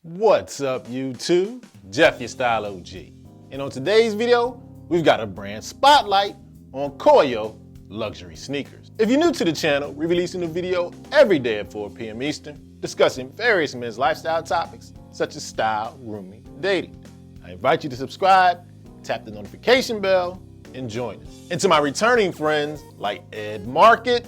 What's up, YouTube? Jeff, your Style O.G. And on today's video, we've got a brand spotlight on KOIO luxury sneakers. If you're new to the channel, we release a new video every day at 4 p.m. Eastern, discussing various men's lifestyle topics such as style, grooming, and dating. I invite you to subscribe, tap the notification bell, and join us. And to my returning friends like Ed Market,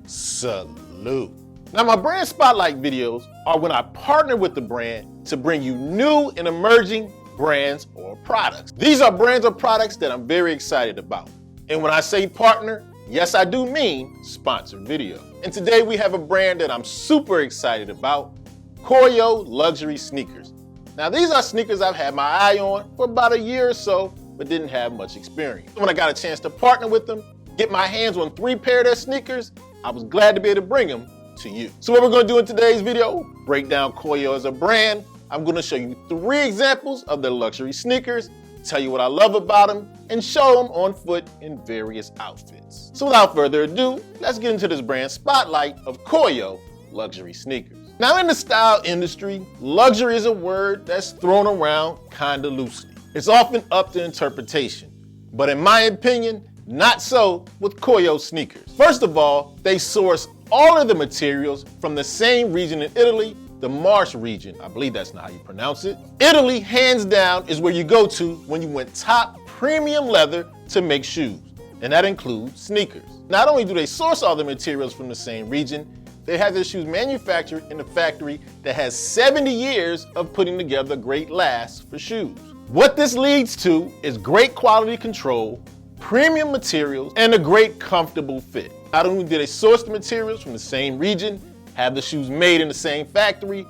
salute. Now, my brand spotlight videos are when I partner with the brand to bring you new and emerging brands or products. These are brands or products that I'm very excited about. And when I say partner, yes, I do mean sponsored video. And today we have a brand that I'm super excited about, KOIO luxury sneakers. Now, these are sneakers I've had my eye on for about a year or so, but didn't have much experience. When I got a chance to partner with them, get my hands on 3 pair of their sneakers, I was glad to be able to bring them to you. So what we're going to do in today's video, break down KOIO as a brand. I'm going to show you 3 examples of their luxury sneakers, tell you what I love about them, and show them on foot in various outfits. So without further ado, let's get into this brand spotlight of KOIO luxury sneakers. Now, in the style industry, luxury is a word that's thrown around kind of loosely. It's often up to interpretation, but in my opinion, not so with KOIO sneakers. First of all, they source all of the materials from the same region in Italy, the Marche region. I believe that's not how you pronounce it. Italy, hands down, is where you go to when you want top premium leather to make shoes, and that includes sneakers. Not only do they source all the materials from the same region, they have their shoes manufactured in a factory that has 70 years of putting together great lasts for shoes. What this leads to is great quality control, premium materials, and a great comfortable fit. Not only do they source the materials from the same region, have the shoes made in the same factory,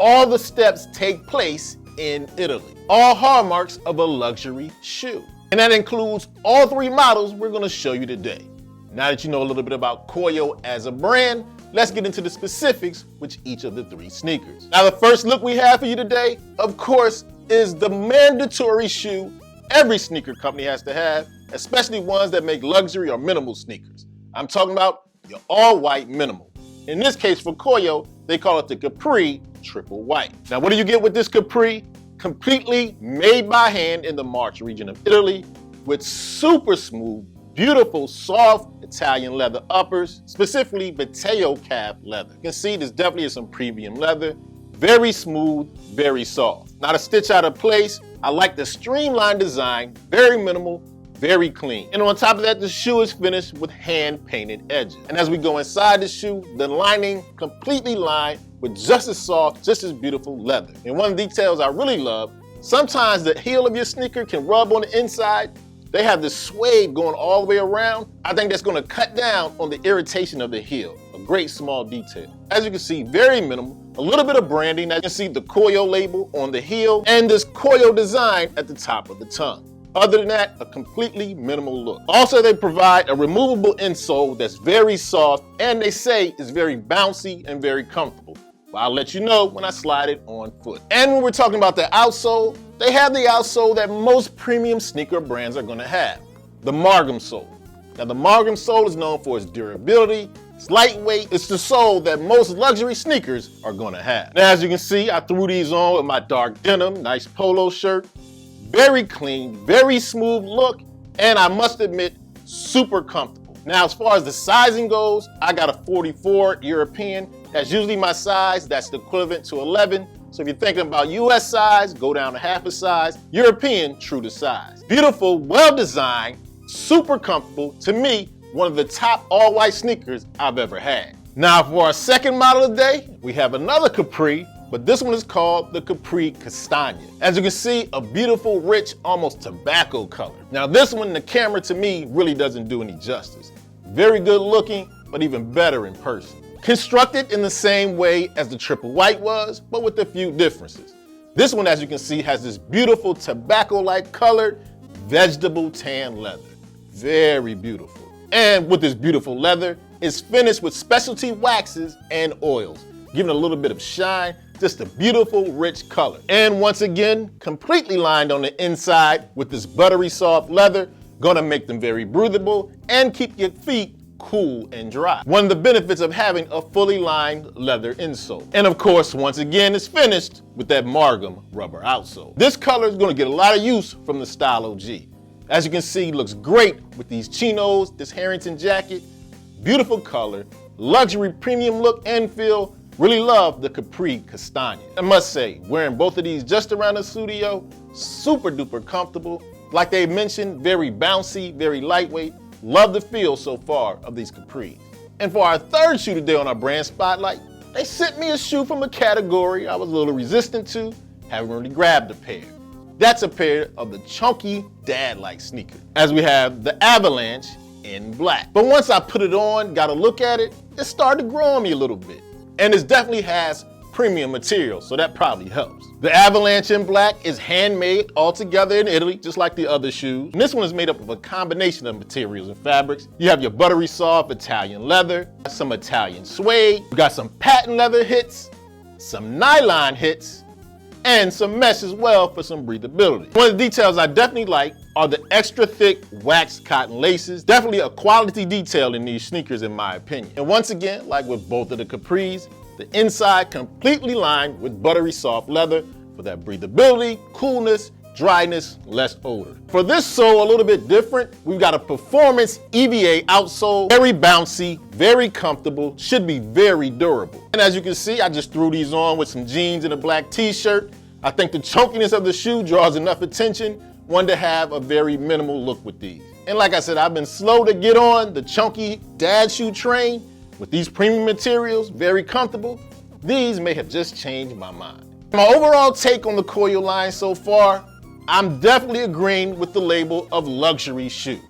all the steps take place in Italy. All hallmarks of a luxury shoe. And that includes all 3 models we're going to show you today. Now that you know a little bit about KOIO as a brand, let's get into the specifics with each of the 3 sneakers. Now, the first look we have for you today, of course, is the mandatory shoe every sneaker company has to have, especially ones that make luxury or minimal sneakers. I'm talking about your all-white minimal. In this case for KOIO, they call it the Capri Triple White. Now, what do you get with this Capri? Completely made by hand in the Marche region of Italy with super smooth, beautiful, soft Italian leather uppers, specifically Matteo calf leather. You can see this definitely is some premium leather. Very smooth, very soft. Not a stitch out of place. I like the streamlined design, very minimal, very clean. And on top of that, the shoe is finished with hand-painted edges. And as we go inside the shoe, the lining completely lined with just as soft, just as beautiful leather. And one of the details I really love, sometimes the heel of your sneaker can rub on the inside. They have this suede going all the way around. I think that's gonna cut down on the irritation of the heel. A great small detail. As you can see, very minimal. A little bit of branding. As you can see the KOIO label on the heel and this KOIO design at the top of the tongue. Other than that, a completely minimal look. Also, they provide a removable insole that's very soft and they say is very bouncy and very comfortable. Well, I'll let you know when I slide it on foot. And when we're talking about the outsole, they have the outsole that most premium sneaker brands are gonna have, the Margam sole. Now, the Margam sole is known for its durability, it's lightweight, it's the sole that most luxury sneakers are gonna have. Now, as you can see, I threw these on with my dark denim, nice polo shirt. Very clean, very smooth look, and I must admit, super comfortable. Now, as far as the sizing goes, I got a 44 European. That's usually my size. That's the equivalent to 11. So if you're thinking about US size, go down to half a size. European, true to size. Beautiful, well-designed, super comfortable. To me, one of the top all-white sneakers I've ever had. Now, for our second model of the day, we have another Capri, but this one is called the Capri Castagna. As you can see, a beautiful, rich, almost tobacco color. Now, this one, the camera to me really doesn't do any justice. Very good looking, but even better in person. Constructed in the same way as the Triple White was, but with a few differences. This one, as you can see, has this beautiful tobacco-like colored vegetable tan leather. Very beautiful. And with this beautiful leather, it's finished with specialty waxes and oils, giving a little bit of shine, just a beautiful, rich color. And once again, completely lined on the inside with this buttery soft leather, gonna make them very breathable and keep your feet cool and dry. One of the benefits of having a fully lined leather insole. And of course, once again, it's finished with that Margam rubber outsole. This color is gonna get a lot of use from the Style O.G. As you can see, it looks great with these chinos, this Harrington jacket, beautiful color, luxury premium look and feel. Really love the Capri Castagna. I must say, wearing both of these just around the studio, super duper comfortable. Like they mentioned, very bouncy, very lightweight. Love the feel so far of these Capris. And for our third shoe today on our brand spotlight, they sent me a shoe from a category I was a little resistant to, haven't really grabbed a pair. That's a pair of the chunky dad-like sneakers, as we have the Avalanche in black. But once I put it on, got a look at it, it started to grow on me a little bit. And it definitely has premium material, so that probably helps. The Avalanche in black is handmade altogether in Italy, just like the other shoes. And this one is made up of a combination of materials and fabrics. You have your buttery soft Italian leather, some Italian suede, you got some patent leather hits, some nylon hits, and some mesh as well for some breathability. One of the details I definitely like are the extra thick waxed cotton laces. Definitely a quality detail in these sneakers in my opinion. And once again, like with both of the Capris, the inside completely lined with buttery soft leather for that breathability, coolness, dryness, less odor. For this sole, a little bit different. We've got a performance EVA outsole, very bouncy, very comfortable, should be very durable. And as you can see, I just threw these on with some jeans and a black t-shirt. I think the chunkiness of the shoe draws enough attention, one to have a very minimal look with these. And like I said, I've been slow to get on the chunky dad shoe train. With these premium materials, very comfortable, these may have just changed my mind. My overall take on the KOIO line so far, I'm definitely agreeing with the label of luxury shoe.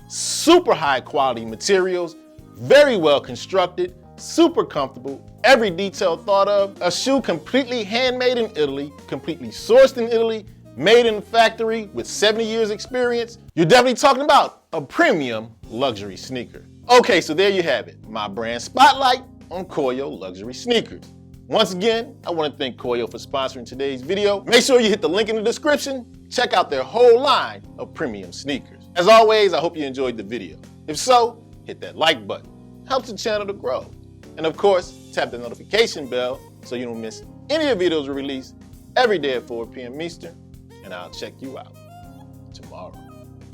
Super high quality materials, very well constructed, super comfortable, every detail thought of. A shoe completely handmade in Italy, completely sourced in Italy, made in a factory with 70 years experience. You're definitely talking about a premium luxury sneaker. Okay, so there you have it, my brand spotlight on KOIO luxury sneakers. Once again, I want to thank KOIO for sponsoring today's video. Make sure you hit the link in the description. Check out their whole line of premium sneakers. As always, I hope you enjoyed the video. If so, hit that like button. Helps the channel to grow. And of course, tap the notification bell so you don't miss any of the videos we release every day at 4 p.m. Eastern. And I'll check you out tomorrow.